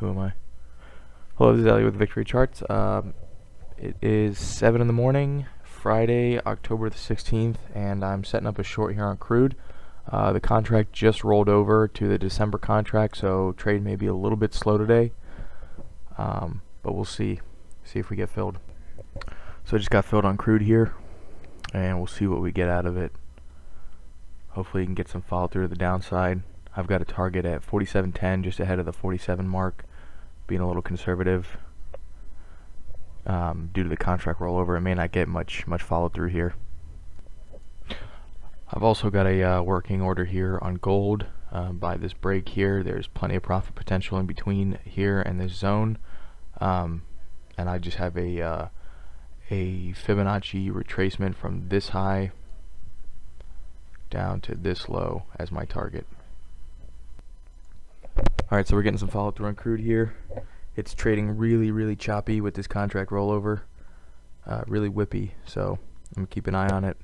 Who am I? Hello, this is Ellie with Victory Charts. It is 7 in the morning, Friday, October the 16th, and I'm setting up a short here on Crude. The contract just rolled over to the December contract, so trade may be a little bit slow today, but we'll see if we get filled. So I just got filled on Crude here, and we'll see what we get out of it. Hopefully you can get some follow through to the downside. I've got a target at 47.10, just ahead of the 47 mark, being a little conservative. Due to the contract rollover, I may not get much follow through here. I've also got a working order here on gold. By this break here, there's plenty of profit potential in between here and this zone, and I just have a Fibonacci retracement from this high down to this low as my target. Alright, so we're getting some follow through on Crude here. It's trading really choppy with this contract rollover, really whippy, so I'm gonna keep an eye on it.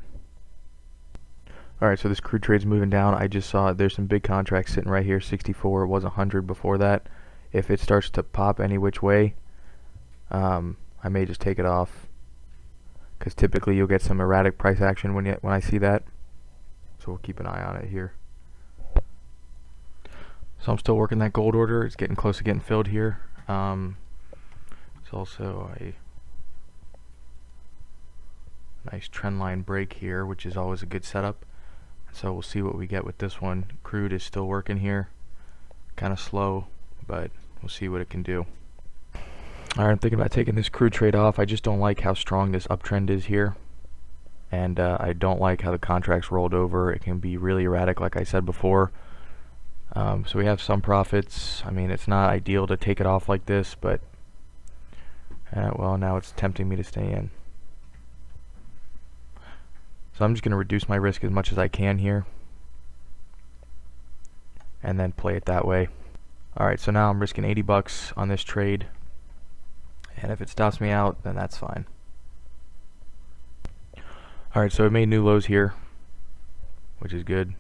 Alright, so this Crude trade's moving down. I just saw there's some big contracts sitting right here, 64. It was 100 before that. If it starts to pop any which way, I may just take it off, because typically you'll get some erratic price action when I see that. So we'll keep an eye on it here. So I'm still working that gold order. It's getting close to getting filled here. It's also a nice trend line break here, which is always a good setup. So we'll see what we get with this one. Crude is still working here, kind of slow, but we'll see what it can do. Alright, I'm thinking about taking this Crude trade off. I just don't like how strong this uptrend is here, and I don't like how the contract's rolled over. It can be really erratic, like I said before. So we have some profits. I mean, it's not ideal to take it off like this, but well, now it's tempting me to stay in. So I'm just going to reduce my risk as much as I can here, and then play it that way. Alright, so now I'm risking 80 bucks on this trade, and if it stops me out, then that's fine. Alright, so it made new lows here, which is good.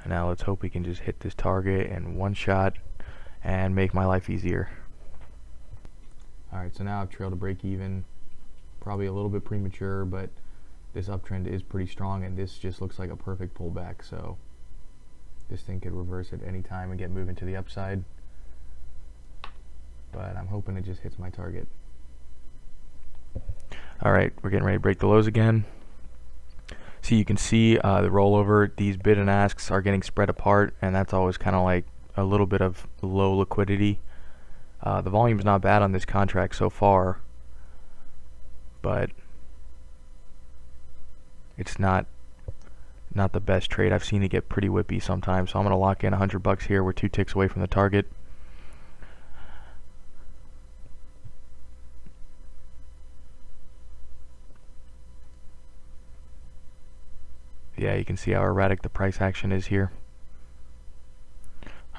And now let's hope we can just hit this target in one shot and make my life easier. Alright, so now I've trailed a break even. Probably a little bit premature, but this uptrend is pretty strong, and this just looks like a perfect pullback. So this thing could reverse at any time and get moving to the upside. But I'm hoping it just hits my target. Alright, we're getting ready to break the lows again. So you can see the rollover, these bid and asks are getting spread apart, and that's always kind of like a little bit of low liquidity. The volume's not bad on this contract so far, but it's not the best trade. I've seen it get pretty whippy sometimes, so I'm going to lock in 100 bucks here. We're 2 ticks away from the target. Yeah, you can see how erratic the price action is here.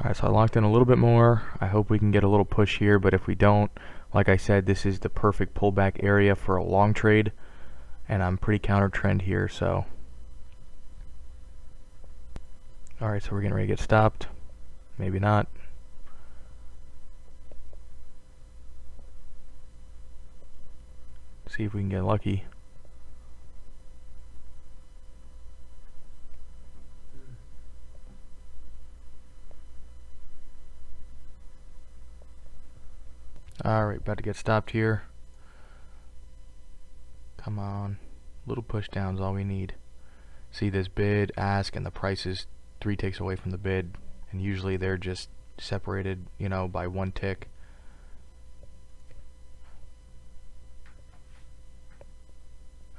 Alright, so I locked in a little bit more. I hope we can get a little push here, but if we don't, like I said, this is the perfect pullback area for a long trade, and I'm pretty counter trend here, so. Alright, so we're getting ready to get stopped. Maybe not. See if we can get lucky. Alright, about to get stopped here. Come on. Little push down is all we need. See this bid, ask, and the price is 3 ticks away from the bid. And usually they're just separated, you know, by 1 tick.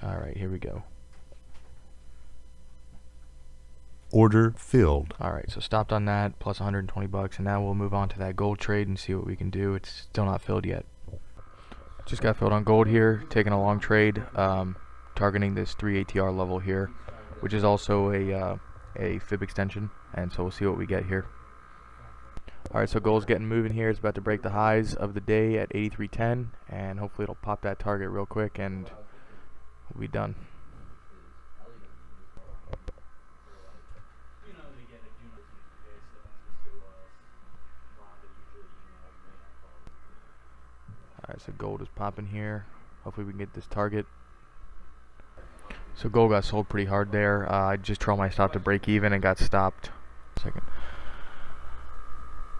Alright, here we go. Order filled. Alright, so stopped on that, plus 120 bucks, and now we'll move on to that gold trade and see what we can do. It's still not filled yet. Just got filled on gold here, taking a long trade, targeting this 3 ATR level here, which is also a fib extension, and so we'll see what we get here. Alright, so gold's getting moving here. It's about to break the highs of the day at 83.10, and hopefully it'll pop that target real quick and we'll be done. so gold is popping here. Hopefully we can get this target. So gold got sold pretty hard there. I just trailed my stop to break even and got stopped. Second.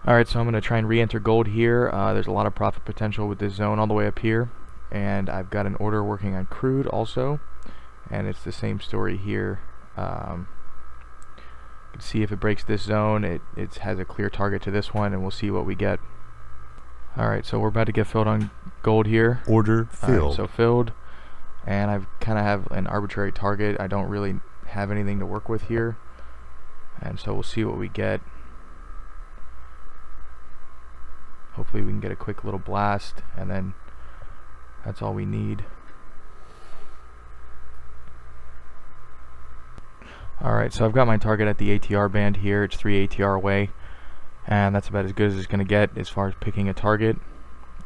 Alright, so I'm going to try and re-enter gold here. There's a lot of profit potential with this zone all the way up here. And I've got an order working on crude also. And it's the same story here. You can see if it breaks this zone, it has a clear target to this one, and we'll see what we get. Alright, so we're about to get filled on gold here. Order filled. Alright, so filled. And I kind of have an arbitrary target. I don't really have anything to work with here. And so we'll see what we get. Hopefully we can get a quick little blast, and then that's all we need. Alright, so I've got my target at the ATR band here. It's 3 ATR away, and that's about as good as it's going to get as far as picking a target.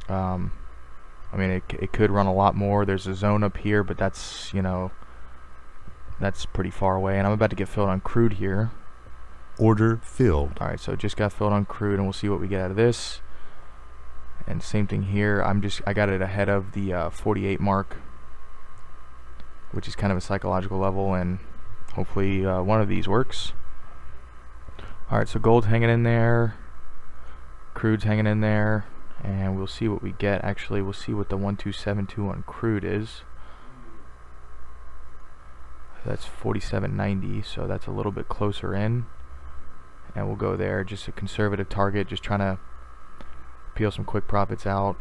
I mean, it could run a lot more. There's a zone up here, but that's, you know, that's pretty far away. And I'm about to get filled on crude here. Order filled. Alright, so just got filled on crude, and we'll see what we get out of this. And same thing here. I got it ahead of the 48 mark, which is kind of a psychological level, and hopefully one of these works. Alright, so gold's hanging in there, crude's hanging in there, and we'll see what we get. Actually, we'll see what the 1272 on crude is. That's 47.90, so that's a little bit closer in, and we'll go there. Just a conservative target, just trying to peel some quick profits out.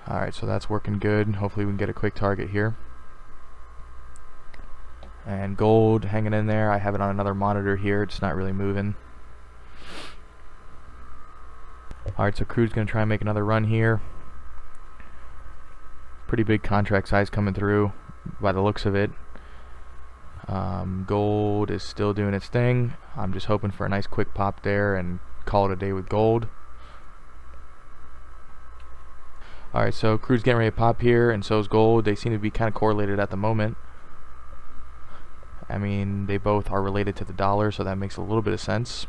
Alright, so that's working good. Hopefully we can get a quick target here. And gold hanging in there. I have it on another monitor here. It's not really moving. Alright, so crude's going to try and make another run here. Pretty big contract size coming through by the looks of it. Gold is still doing its thing. I'm just hoping for a nice quick pop there and call it a day with gold. Alright, so crude's getting ready to pop here, and so is gold. They seem to be kind of correlated at the moment. I mean, they both are related to the dollar, so that makes a little bit of sense.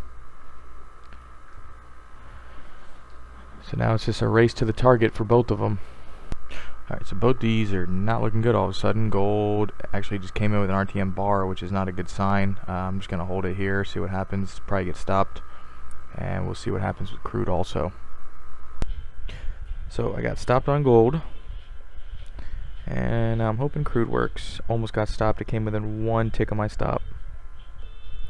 So now it's just a race to the target for both of them. Alright, so both these are not looking good all of a sudden. Gold actually just came in with an RTM bar, which is not a good sign. I'm just going to hold it here, see what happens. Probably get stopped. And we'll see what happens with crude also. So I got stopped on gold. And I'm hoping crude works. Almost got stopped. It came within one tick of my stop.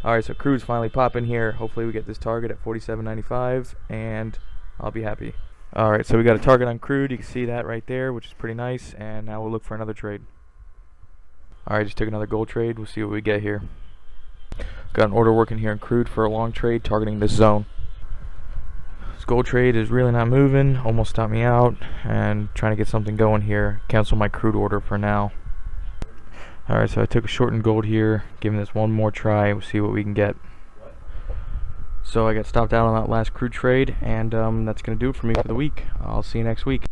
Alright, so crude's finally popping here. Hopefully we get this target at 47.95, and I'll be happy. Alright, so we got a target on crude. You can see that right there, which is pretty nice. And now we'll look for another trade. Alright, just took another gold trade. We'll see what we get here. Got an order working here in crude for a long trade targeting this zone. This gold trade is really not moving. Almost stopped me out, and trying to get something going here. Cancel my crude order for now. Alright, so I took a short in gold here, giving this one more try. We'll see what we can get. So I got stopped out on that last crude trade, and that's going to do it for me for the week. I'll see you next week.